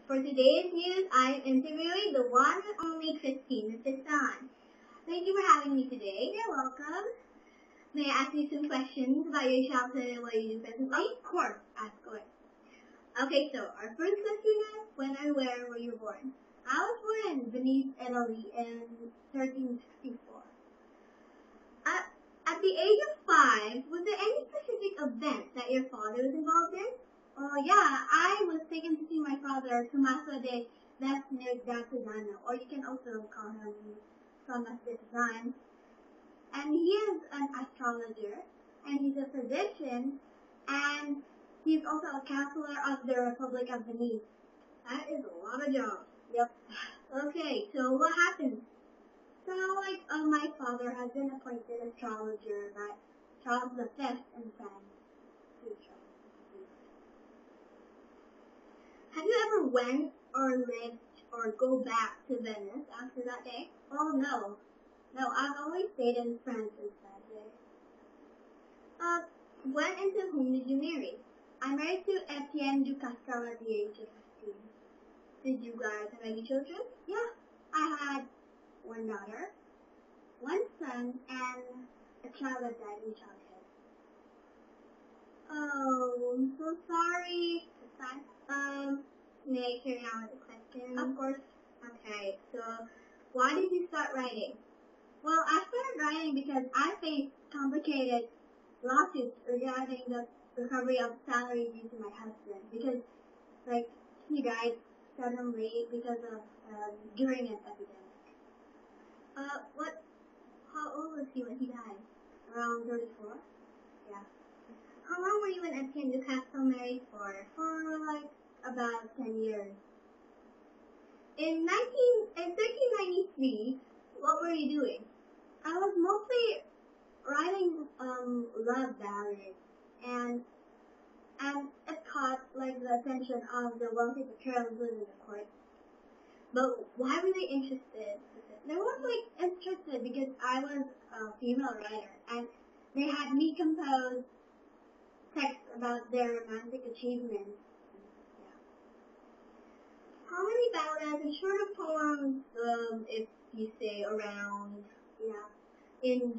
For today's news, I am interviewing the one and only Christine Fissan. Thank you for having me today. You're welcome. May I ask you some questions about your childhood and what you do presently? Of course. Ask away. Okay, so our first question is, when and where were you born? I was born in Venice, Italy in 1364. At the age of 5, was there any specific event that your father was involved in? Oh yeah, I was taken to see my father, Tommaso de Vesnio, or you can also call him Thomas de Design. And he is an astrologer, and he's a physician, and he's also a counselor of the Republic of Venice. That is a lot of jobs. Yep. Okay, so what happened? So, my father has been appointed astrologer by Charles V in France. Have you ever went or lived or go back to Venice after that day? Oh, no. No, I've always stayed in France since that day. When and to whom did you marry? I married to Etienne du Castel at the age of 15. Did you guys have any children? Yeah, I had one daughter, one son, and a child that died in childhood. Oh, I'm so sorry. May I carry on with the question? Of course. Okay, so why did you start writing? Well, I started writing because I faced complicated lawsuits regarding the recovery of salary due to my husband because, he died suddenly because of during an epidemic. How old was he when he died? Around 34? Yeah. How long were you and Etienne du Castel married for? For, about 10 years. In 1393, what were you doing? I was mostly writing love ballads, and it caught the attention of the wealthy patrons living in the court. But why were they interested? They weren't interested because I was a female writer, and they had me compose texts about their romantic achievements. How many ballads and shorter poems, if you say around,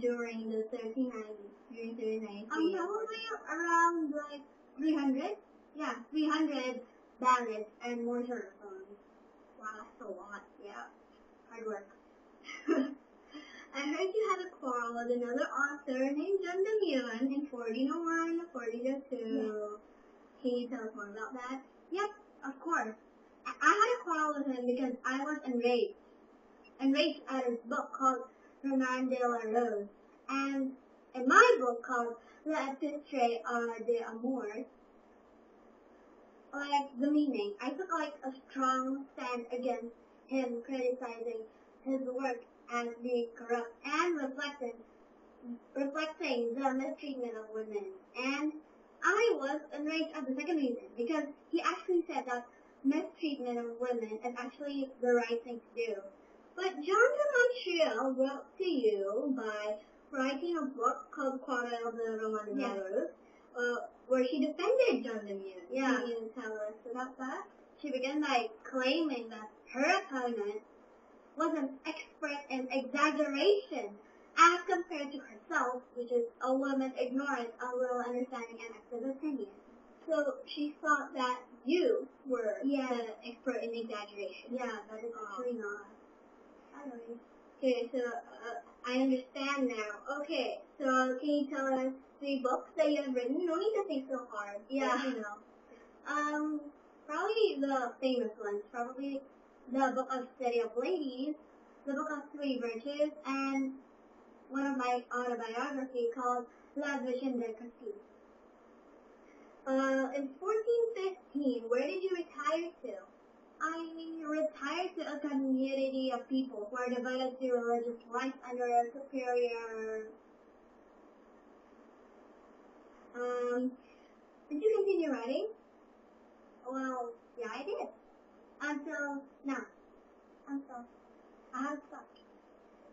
during the 1390s? Probably around 300. Yeah, 300 ballads and more shorter poems. Wow, that's a lot. Yeah, hard work. I heard you had a quarrel with another author named John Demure in 1401 or 1402. Yeah. Can you tell us more about that? Yep, of course. I had a quarrel with him because I was enraged at his book called Roman de la Rose, and in my book called La Epistole de Amour, the meaning, I took a strong stand against him, criticizing his work as being corrupt and reflecting the mistreatment of women. And I was enraged at the second reason because he actually said that mistreatment of women is actually the right thing to do. But John de Montreal wrote to you by writing a book called Quarrel de Roman de la Rose, where she defended John Demure. Yeah. Can you tell us about that? She began by claiming that her opponent was an expert in exaggeration as compared to herself, which is a woman ignorant of real understanding and active opinion. So she thought that you were the expert in exaggeration. Yeah, but it's actually not. I don't know. Okay, so I understand now. Okay, so can you tell us 3 books that you have written? No need to think so hard. Yeah. Probably the famous ones. Probably the Book of Study of Ladies, the Book of 3 Virtues, and one of my autobiography called La Vision de Christine. In 1415, where did you retire to? I retired to a community of people who are devoted to religious life under a superior... Did you continue writing? Well, yeah, I did. Until now. I have stopped.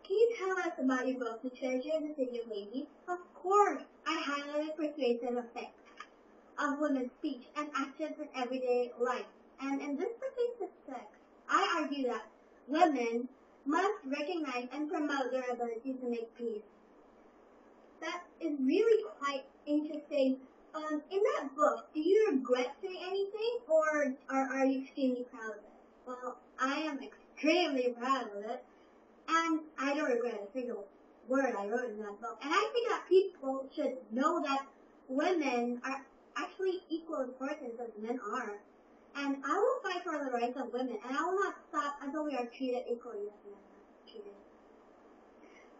Can you tell us about your book, The Treasure of the City of Ladies? Of course. I highlighted persuasive effects of women's speech and actions in everyday life. And in this particular text, I argue that women must recognize and promote their ability to make peace. That is really quite interesting. In that book, do you regret saying anything, or are you extremely proud of it? Well, I am extremely proud of it, and I don't regret a single word I wrote in that book. And I think that people should know that women are actually equal importance as men are. And I will fight for the rights of women, and I will not stop until we are treated equally as men are treated.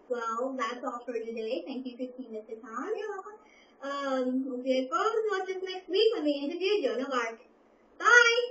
Well, that's all for today. Thank you, Christine, Mr. Tom. You're welcome. Okay, folks, watch us next week when we interview Jonah Mark. Bye!